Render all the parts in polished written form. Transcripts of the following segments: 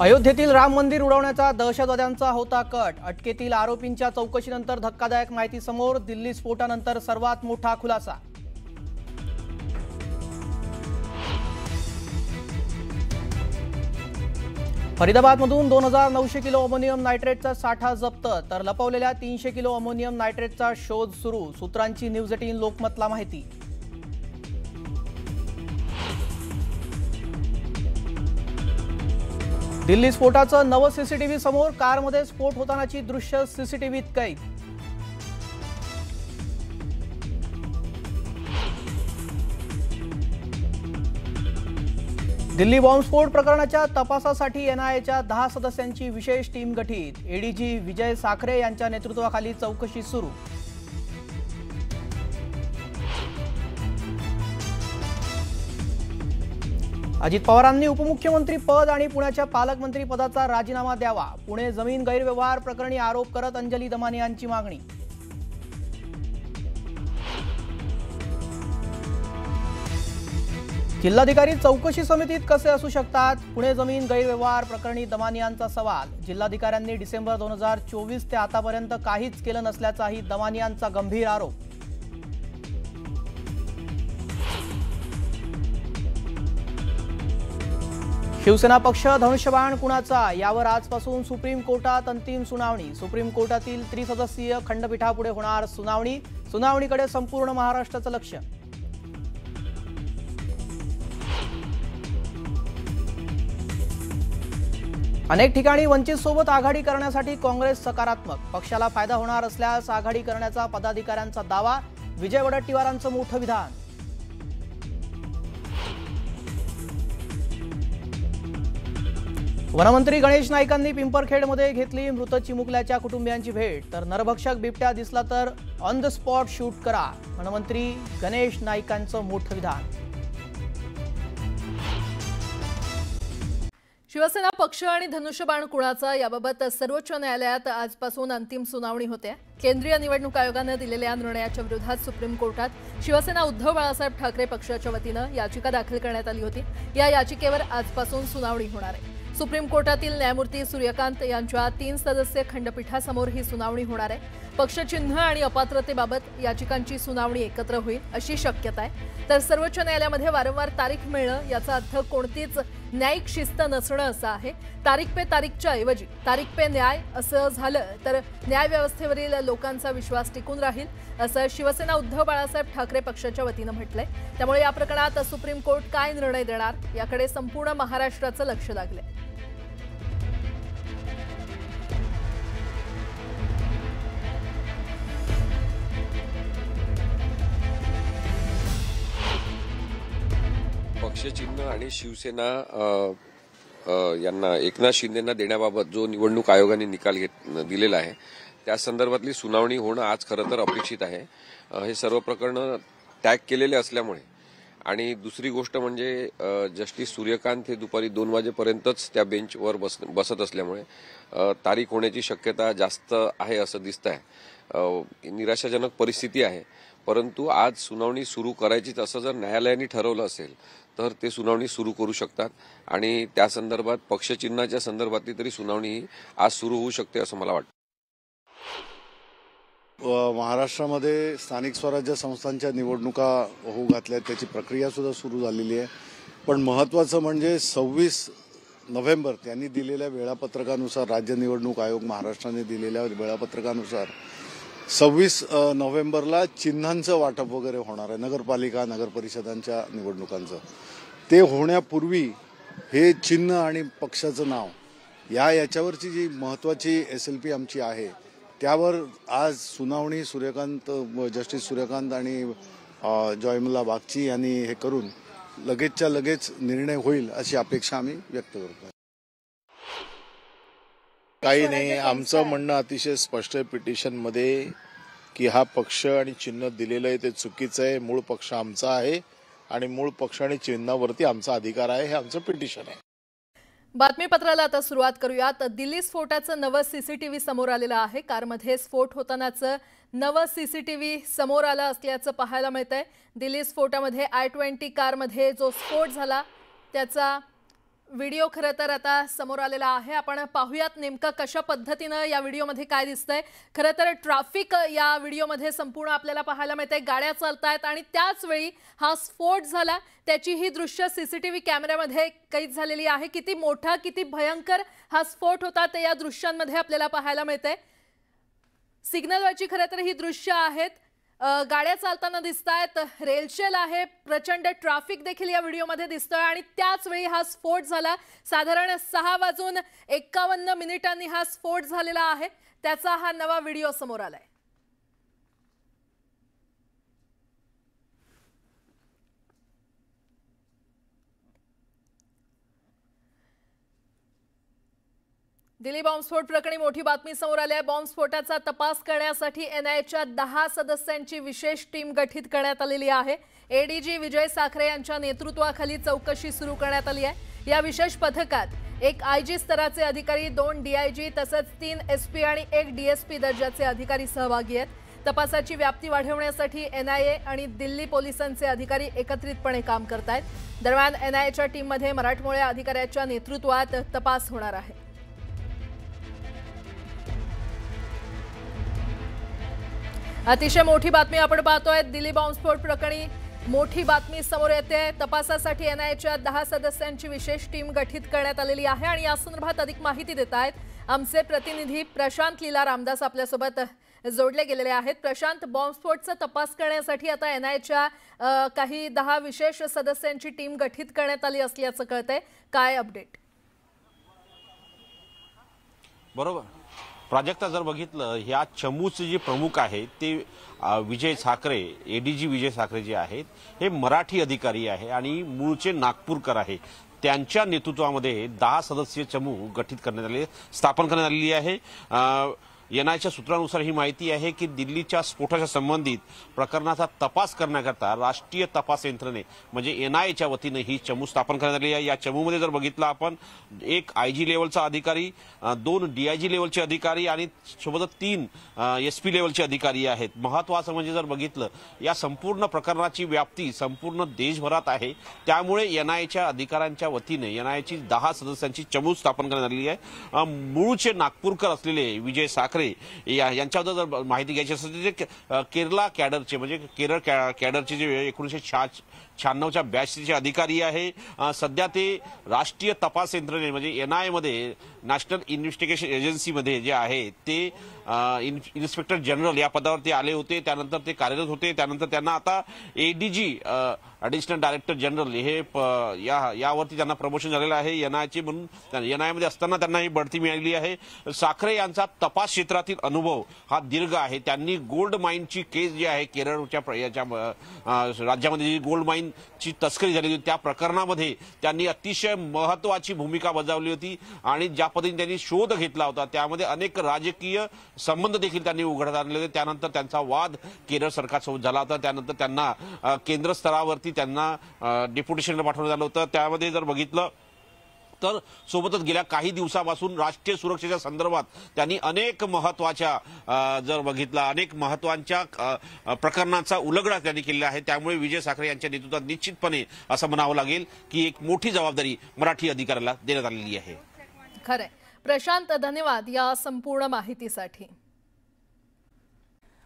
अयोध्येतील राम मंदिर उडवण्याचा दहशतवाद्यांचा होता कट। अटकेतील आरोपींच्या चौकशीनंतर धक्कादायक माहिती समोर। दिल्ली स्फोटानंतर सर्वात मोठा खुलासा। फरीदाबादमधून 2900 किलो अमोनियम नायट्रेटचा साठा जप्त, तर लपवलेल्या 300 किलो अमोनियम नायट्रेटचा शोध सुरू। सूत्रांची न्यूज 18 लोकमतला माहिती। दिल्ली स्फोटाचं नवं सीसीटीव्ही समोर। कारमध्ये स्फोट होतानाची दृश्य सीसीटीव्हीत कैद। दिल्ली बॉम्बस्फोट प्रकरणाच्या तपासासाठी एनआयएच्या 10 सदस्यांची विशेष टीम गठीत। एडीजी विजय साखरे यांच्या नेतृत्वाखाली चौकशी सुरू। अजित पवारांनी उपमुख्यमंत्री पद आणि पुण्याच्या पालकमंत्री पदाचा राजीनामा द्यावा। पुणे जमीन गैरव्यवहार प्रकरणी आरोप करत अंजली दमानी यांची मागणी। जिल्हाधिकारी चौकशी समितीत कसे असू शकतात? पुणे जमीन गैरव्यवहार प्रकरणी दमानी यांचा सवाल। जिल्हाधिकाऱ्यांनी डिसेंबर 2024 ते आतापर्यंत काहीच केलं नसल्याचाही दमानी यांचा गंभीर आरोप। शिवसेना पक्ष धनुष्यबाण कुणाचा, यावर आजपासून सुप्रीम कोर्टात अंतिम सुनावणी। सुप्रीम कोर्टातील त्रिसदस्यीय खंडपीठापुढे होणार सुनावणी। सुनावणीकडे संपूर्ण महाराष्ट्राचं लक्ष। अनेक ठिकाणी वंचित सोबत आघाडी करण्यासाठी काँग्रेस सकारात्मक। पक्षाला फायदा होणार असल्यास आघाडी करण्याचा पदाधिकाऱ्यांचा दावा। विजय वडेट्टीवारांचं मोठं विधान। वनमंत्री गणेश नाईकांनी पिंपरखेडमध्ये घेतली मृत चिमुकल्याच्या कुटुंबियांची भेट, तर नरभक्षक बिबट्या दिसला तर ऑन द स्पॉट शूट करा। वनमंत्री गणेश नाईकांचं मोठं विधान। शिवसेना पक्ष आणि धनुष्यबाण कुणाचा याबाबत सर्वोच्च न्यायालयात आजपासून अंतिम सुनावणी होते। केंद्रीय निवडणूक आयोगाने दिलेल्या निर्णयाच्या विरोधात सुप्रीम कोर्टात शिवसेना उद्धव बाळासाहेब ठाकरे पक्षाच्या वतीने याचिका दाखल करण्यात आली होती। या याचिकेवर आजपासून सुनावणी होणार आहे। सुप्रीम कोर्टातील न्यायमूर्ती सूर्यकांत यांच्या 3 सदस्यीय खंडपीठासमोर ही सुनावणी होणार आहे। पक्षचिन्ह आणि अपात्रतेबाबत याचिकांची सुनावणी एकत्र होईल अशी शक्यता आहे। तर सर्वोच्च न्यायालयामध्ये वारंवार तारीख मिळणं याचा अर्थ कोणतीच न्यायिक शिस्त नसणं असं आहे। तारीख पे तारीखच्या ऐवजी तारीख पे न्याय असं झालं तर न्याय व्यवस्थेवरील लोकांचा विश्वास टिकून राहील असं शिवसेना उद्धव बाळासाहेब ठाकरे पक्षाच्या वतीने म्हटलंय। त्यामुळे या प्रकरणात सुप्रीम कोर्ट काय निर्णय देणार याकडे संपूर्ण महाराष्ट्राचं लक्ष लागलंय। पक्षचिन्ह आणि शिवसेना यांना एकनाथ शिंदेंना देण्याबाबत जो निवडणूक आयोगाने निकाल दिलेला आहे त्या संदर्भातली सुनावणी होणं आज खरं तर अपेक्षित आहे। हे सर्व प्रकरण टॅग केलेले असल्यामुळे आणि दुसरी गोष्ट म्हणजे जस्टिस सूर्यकांत हे दुपारी 2 वाजेपर्यंतच त्या बेंचवर बसत असल्यामुळे तारीख होण्याची शक्यता जास्त आहे असं दिसत आहे। निराशाजनक परिस्थिती आहे, परंतु आज सुनावणी सुरू करायचीच असं जर न्यायालयाने ठरवलं असेल तर ते सुनावणी सुरू करू शकतात आणि त्या संदर्भात पक्षचिन्हाच्या संदर्भातली तरी सुनावणी आज सुरू होऊ शकते असं मला वाटतं। महाराष्ट्रामध्ये स्थानिक स्वराज्य संस्थांच्या निवडणुका होऊ घातल्या, त्याची प्रक्रिया सुद्धा सुरू झालेली आहे। पण महत्त्वाचं म्हणजे 26 नोव्हेंबर त्यांनी दिलेल्या वेळापत्रकानुसार, राज्य निवडणूक आयोग महाराष्ट्राने दिलेल्या वेळापत्रकानुसार 26 नोव्हेंबरला चिन्हांचं वाटप वगैरे होणार आहे, नगरपालिका नगरपरिषदांच्या निवडणुकांचं। ते होण्यापूर्वी हे चिन्ह आणि पक्षाचं नाव याच्यावरची जी महत्त्वाची SLP आमची आहे त्यावर आज सुनावणी जस्टिस सूर्यकांत आणि जॉयमला बागची यांनी हे करून लगेचच्या लगेच निर्णय होईल अशी अपेक्षा आम्ही व्यक्त करतो। काही नाही, आमचं म्हणणं अतिशय स्पष्ट आहे पिटिशनमध्ये की हा पक्ष आणि चिन्ह दिलेलं आहे ते चुकीचं आहे। मूळ पक्ष आमचा आहे आणि मूळ पक्ष आणि चिन्हावरती आमचा अधिकार आहे, हे आमचं पिटिशन आहे। बातमीपत्राला आता सुरुवात करूयात। दिल्ली स्फोटाचं नवं सीसीटीव्ही समोर आलेलं आहे। कारमध्ये स्फोट होतानाचं नवं सीसीटीव्ही समोर आलं असल्याचं पाहायला मिळतंय। दिल्ली स्फोटामध्ये I-20 कारमध्ये जो स्फोट झाला त्याचा व्हिडिओ खरं तर आता समोर आलेला आहे. आपण पाहूयात नेमकं कशा पद्धतीनं या व्हिडिओमध्ये काय दिसतंय. खरं तर ट्रॅफिक या व्हिडिओमध्ये संपूर्ण आपल्याला पाहायला मिळते. गाड्या चालतायत आणि त्याच वेळी हा स्फोट झाला. त्याची ही दृश्य सीसीटीव्ही कॅमेऱ्यामध्ये कैद झालेली आहे. किती मोठा किती भयंकर हा स्फोट होता ते या दृश्यांमध्ये आपल्याला पाहायला मिळते. सिग्नलवरची खरं तर ही दृश्य आहेत. गाड्या चालताना दिसतायत. रेलचेल आहे. प्रचंड ट्रॅफिक देखील या व्हिडिओमध्ये दिसतोय आणि त्याच वेळी हा स्फोट झाला. साधारण 6:51 हा स्फोट झालेला आहे. त्याचा हा नवा व्हिडिओ समोर आलाय. दिल्ली बॉम्बस्फोट प्रकरणी मोठी बातमी समोर आली आहे. बॉम्बस्फोटाचा तपास करण्यासाठी एनआयएच्या 10 सदस्यांची विशेष टीम गठीत करण्यात आलेली आहे. एडीजी विजय साखरे यांच्या नेतृत्वाखाली चौकशी सुरू करण्यात आली आहे. या विशेष पथकात एक आयजी स्तराचे अधिकारी, 2 डीआयजी तसंच 3 एसपी आणि 1 डीएसपी दर्जाचे अधिकारी सहभागी आहेत. तपासाची व्याप्ती वाढवण्यासाठी एनआयए आणि दिल्ली पोलिसांचे अधिकारी एकत्रितपणे काम करतायत. दरम्यान एनआयएच्या टीममध्ये मराठमोळ्या अधिकाऱ्याच्या नेतृत्वात तपास होणार आहे. अतिशय मोठी बातमी आपण पाहतोय. दिल्ली बॉम्बस्फोट प्रकरणी मोठी बातमी समोर येते. तपासासाठी एनआयएच्या 10 सदस्यांची विशेष टीम गठीत करण्यात आलेली आहे आणि या संदर्भात अधिक माहिती देत आहेत आमचे प्रतिनिधी प्रशांत लीला रामदास आपल्यासोबत जोडले गेलेले आहेत. प्रशांत, बॉम्बस्फोटचा तपास करण्यासाठी आता एनआयएच्या काही 10 विशेष सदस्यांची टीम गठीत करण्यात आली असल्याचं कळतंय. काय अपडेट? बरोबर, प्राजक्ता जर बघितलं, ह्या चमूचे जे प्रमुख आहेत ते विजय साखरे, एडीजी विजय साखरे जे आहेत हे मराठी अधिकारी आहे आणि मूळचे नागपूरकर आहे. त्यांच्या नेतृत्वामध्ये 10 सदस्यीय चमू गठीत करण्यात आले, स्थापन करण्यात आलेली आहे. एनआयएच्या सूत्रानुसार ही माहिती आहे की दिल्लीच्या स्फोटाच्या संबंधित प्रकरणाचा तपास करण्याकरता राष्ट्रीय तपास यंत्रणे म्हणजे एनआयएच्या वतीने ही चमू स्थापन करण्यात आली आहे. या चमूमध्ये जर बघितलं आपण, एक आयजी लेवलचा अधिकारी, 2 डीआयजी लेवलचे अधिकारी आणि सोबतच 3 एसपी लेवलचे अधिकारी आहेत. महत्वाचं म्हणजे जर बघितलं, या संपूर्ण प्रकरणाची व्याप्ती संपूर्ण देशभरात आहे. त्यामुळे एनआयएच्या अधिकाऱ्यांच्या वतीने एनआयएची 10 सदस्यांची चमू स्थापन करण्यात आली आहे. मूळचे नागपूरकर असलेले विजय साखरे यांच्याबद्दल जर माहिती घ्यायची असेल तर केरला कॅडरचे म्हणजे केरळ कॅडरचे जे 1996च्या बॅचचे अधिकारी आहे. सध्या ते राष्ट्रीय तपास यंत्रणे म्हणजे एनआयए मध्ये, नॅशनल इन्व्हेस्टिगेशन एजन्सीमध्ये जे आहे ते इन्स्पेक्टर जनरल या पदावर ते आले होते. त्यानंतर ते कार्यरत होते. त्यानंतर त्यांना आता एडीजी ॲडिशनल डायरेक्टर जनरल हे यावरती त्यांना प्रमोशन झालेलं आहे एनआयएचे, म्हणून एनआयएमध्ये असताना त्यांना ही बढती मिळालेली आहे. साखरे यांचा तपास क्षेत्रातील अनुभव हा दीर्घ आहे. त्यांनी गोल्ड माईनची केस जी आहे केरळच्या राज्यामध्ये जी गोल्ड माईनची तस्करी झाली होती त्या प्रकरणामध्ये त्यांनी अतिशय महत्वाची भूमिका बजावली होती आणि ज्या पद्धतीने त्यांनी शोध घेतला होता त्यामध्ये अनेक राजकीय संबंध देखील त्यांनी उघडत आणले होते. त्यानंतर त्यांचा वाद केरळ सरकारसोबत झाला होता. त्यानंतर त्यांना केंद्र स्तरावरती त्यांना डेप्युटेशनला पाठवण्यात आलं होतं. त्यामध्ये जर बघितलं तर सोबतच गेल्या काही दिवसापासून राष्ट्रीय सुरक्षेच्या संदर्भात त्यांनी अनेक महत्वाच्या जर बघितला अनेक महत्वाच्या प्रकरणांचा उलगडा त्यांनी केलेला आहे. त्यामुळे विजय साखरे यांच्या नेतृत्वात निश्चितपणे असं म्हणावं लागेल की एक मोठी जबाबदारी मराठी अधिकाऱ्याला देण्यात आलेली आहे. खरंय. प्रशांत, धन्यवाद या संपूर्ण माहितीसाठी.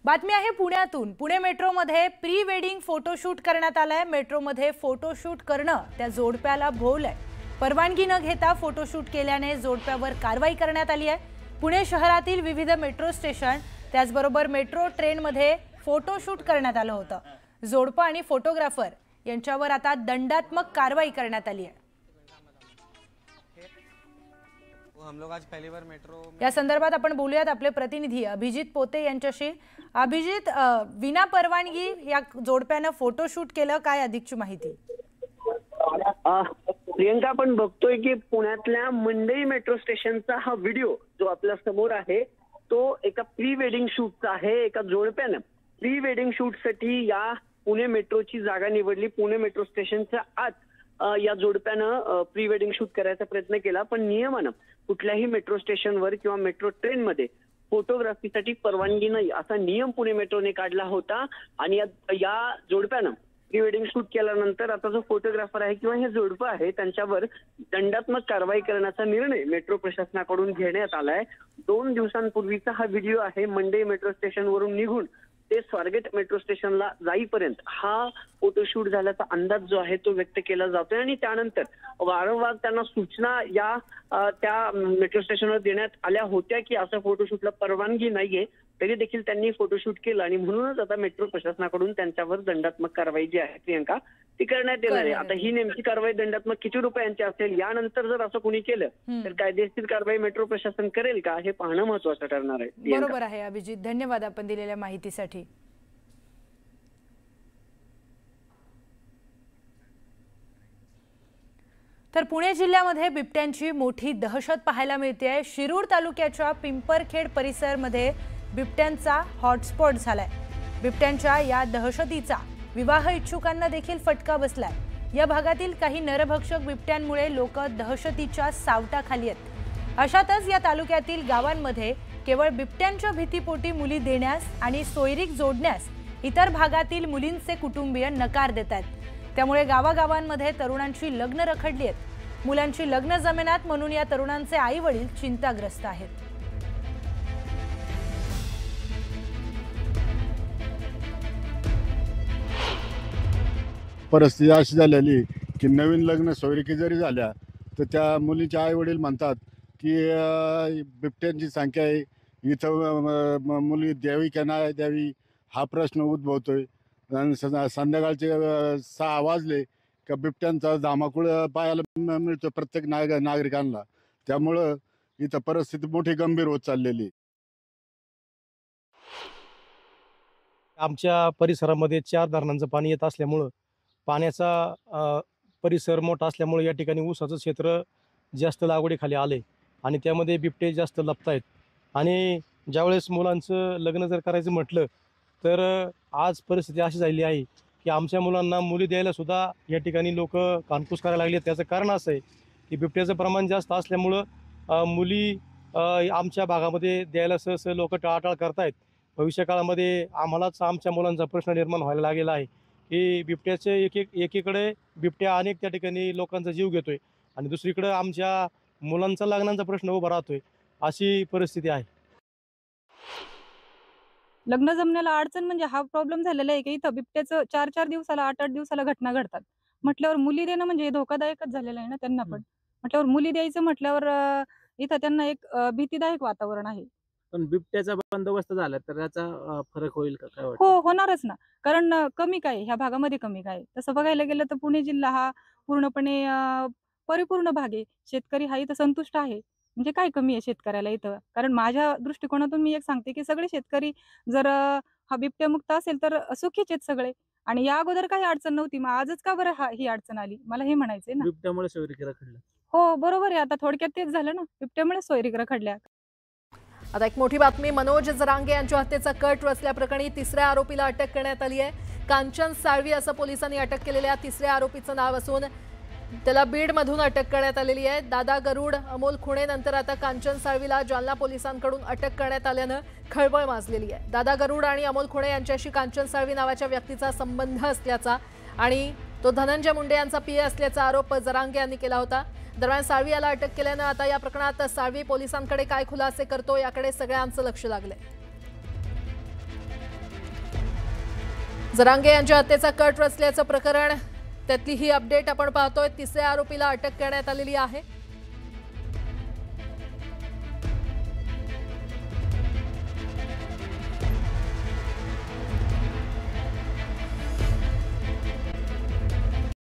बातमी आहे पुण्यातून. पुणे मेट्रोमध्ये प्री वेडिंग फोटोशूट करण्यात आलाय. मेट्रोमध्ये फोटोशूट करणं त्या जोडप्याला भोवलंय. परवानगी न घेता फोटोशूट केल्याने जोडप्यावर कारवाई करण्यात आली आहे. पुणे शहरातील विविध मेट्रो स्टेशन त्याचबरोबर मेट्रो ट्रेनमध्ये फोटोशूट करण्यात आलं होतं. जोडपं आणि फोटोग्राफर यांच्यावर आता दंडात्मक कारवाई करण्यात आली आहे. या संदर्भात आपण बोलूयात आपले प्रतिनिधी अभिजित पोते यांच्याशी. अभिजित, विना परवानगी या जोडप्यानं फोटोशूट केलं, काय अधिकची माहिती? प्रियंका, आपण बघतोय की पुण्यातल्या मंडई मेट्रो स्टेशनचा हा व्हिडिओ जो आपल्या समोर आहे तो एका प्री वेडिंग शूटचा आहे. एका जोडप्यानं प्री वेडिंग शूटसाठी या पुणे मेट्रोची जागा निवडली. पुणे मेट्रो स्टेशनच्या आत या जोडप्यानं प्री वेडिंग शूट करायचा प्रयत्न केला, पण नियमानं कुठल्याही मेट्रो स्टेशनवर किंवा मेट्रो ट्रेनमध्ये फोटोग्राफीसाठी परवानगी नाही असा नियम पुणे मेट्रोने काढला होता. आणि या जोडप्यानं प्री वेडिंग शूट केल्यानंतर आता जो फोटोग्राफर आहे किंवा हे जोडपं आहे त्यांच्यावर दंडात्मक कारवाई करण्याचा निर्णय मेट्रो प्रशासनाकडून घेण्यात आलाय. 2 दिवसांपूर्वीचा हा व्हिडिओ आहे. मंडई मेट्रो स्टेशनवरून निघून ते स्वारगेट मेट्रो स्टेशनला जाईपर्यंत हा फोटोशूट झाल्याचा अंदाज जो आहे तो व्यक्त केला जातोय आणि त्यानंतर वारंवार त्यांना सूचना या त्या मेट्रो स्टेशनवर देण्यात आल्या होत्या की असं फोटोशूटला परवानगी नाहीये, तरी देखील त्यांनी फोटोशूट केलं आणि म्हणूनच आता मेट्रो प्रशासनाकडून त्यांच्यावर दंडात्मक कारवाई जी आहे प्रियंका ती करण्यात येणार आहे. आता ही नेमकी कारवाई दंडात्मक किती रुपयांची असेल, यानंतर जर असं कोणी केलं तर कायदेशीर कारवाई मेट्रो प्रशासन करेल का हे पाहणं महत्वाचं ठरणार आहे. बरोबर आहे अभिजित, धन्यवाद आपण दिलेल्या माहितीसाठी. तर पुणे जिल्ह्यामध्ये बिबट्यांची मोठी दहशत पाहायला मिळते. शिरूर तालुक्याच्या पिंपरखेड परिसरामध्ये बिबट्यांचा हॉटस्पॉट झालाय. बिबट्यांच्या या दहशतीचा विवाह इच्छुकांना देखील फटका बसलाय. या भागातील काही नरभक्षक बिबट्यांमुळे लोक दहशतीच्या सावटाखाली आहेत. अशातच या तालुक्यातील गावांमध्ये केवळ बिबट्यांच्या भीतीपोटी मुली देण्यास आणि सोयरीक जोडण्यास इतर भागातील मुलींचे कुटुंबीय नकार देत आहेत. त्यामुळे गावागावांमध्ये तरुणांची लग्न रखडली आहेत. मुलांची लग्न जमेनात म्हणून या तरुणांचे आई वडील चिंताग्रस्त आहेत. परिस्थिती अशी झालेली की नवीन लग्न सोयरिकी जरी झाल्या तर त्या मुलीचे आई वडील म्हणतात की बिबट्यांची संख्या आहे इथं, मुली द्यावी का नाही द्यावी हा प्रश्न उद्भवतोय. संध्याकाळचे 6 वाजले का बिबट्यांचा धामाकुळ पाहायला मिळतो प्रत्येक नागरिकांना. त्यामुळं इथं परिस्थिती मोठी गंभीर होत चाललेली. आमच्या परिसरामध्ये 4 धरणांचं पाणी येत असल्यामुळं पाण्याचा परिसर मोठा असल्यामुळे या ठिकाणी ऊसाचं क्षेत्र जास्त लागवडीखाली आले आणि त्यामध्ये बिबटे जास्त लपत आहेत. आणि ज्यावेळेस मुलांचं लग्न जर करायचं म्हटलं तर आज परिस्थिती अशी झालेली आहे की आमच्या मुलांना मुली द्यायला सुद्धा या ठिकाणी लोक कानपूस करायला लागले. त्याचं कारण असं आहे की बिबट्याचं प्रमाण जास्त असल्यामुळं मुली आमच्या भागामध्ये द्यायला सहसा लोक टाळाटाळ करतायत. भविष्यकाळामध्ये आम्हालाच आमच्या मुलांचा प्रश्न निर्माण व्हायला लागलेला आहे की बिबट्याचे एकीकडे बिबट्या अनेक त्या ठिकाणी लोकांचा जीव घेतोय आणि दुसरीकडे आमच्या मुलांचा लग्नाचा प्रश्न उभा राहतोय. अशी परिस्थिती आहे. लग्न जमण्याला अडचण म्हणजे हा प्रॉब्लेम झालेला आहे की इथं बिबट्याचं 4-4 दिवसाला 8-8 दिवसाला घटना घडतात. म्हटल्यावर मुली देणं म्हणजे धोकादायकच झालेलं आहे ना त्यांना पण. म्हटल्यावर मुली द्यायचं म्हटल्यावर इथं त्यांना एक भीतीदायक वातावरण आहे. पण बिबट्याचा बंदोबस्त झाला तर याचा फरक होईल का काय वाटतं? हो होणारच ना, कारण कमी काय ह्या भागामध्ये कमी काय. तसं बघायला गेलं तर पुणे जिल्हा हा पूर्णपणे परिपूर्ण भाग आहे. शेतकरी हा इथं संतुष्ट आहे. म्हणजे काय कमी आहे शेतकऱ्याला इथं? कारण माझ्या दृष्टिकोनातून मी एक सांगते की सगळे शेतकरी जर हा बिबट्यामुक्त असेल तर सुखीच आहेत सगळे. आणि या अगोदर काही अडचण नव्हती, मग आजच का बरं ही अडचण आली? मला हे म्हणायचंय ना. बिबट्यामुळे सोयरीक रखडलं. हो बरोबर आहे. आता थोडक्यात तेच झालं ना, बिबट्यामुळे सोयरीक रखडल्या. आता एक मोठी बातमी, मनोज जरांगे यांच्या हत्येचा कट रचल्याप्रकरणी 3ऱ्या आरोपीला अटक करण्यात आली आहे. कांचन साळवी असं पोलिसांनी अटक केलेल्या 3ऱ्या आरोपीचं नाव असून त्याला बीडमधून अटक करण्यात आलेली आहे. दादा गरुड, अमोल खुणे नंतर आता कांचन साळवीला जालना पोलिसांकडून अटक करण्यात आल्यानं खळबळ माजलेली आहे. दादा गरुड आणि अमोल खुणे यांच्याशी कांचन साळवी नावाच्या व्यक्तीचा संबंध असल्याचा आणि तो धनंजय मुंडे यांचा पीए असल्याचा आरोप जरांगे यांनी केला होता. दरम्यान साळवी याला अटक केल्यानं आता या प्रकरणात साळवी पोलिसांकडे काय खुलासे करतो याकडे सगळ्यांचं लक्ष लागलंय. जरांगे यांच्या हत्येचा कट रचल्याचं प्रकरण, त्यातली ही अपडेट आपण पाहतोय. 3ऱ्या आरोपीला अटक करण्यात आलेली आहे.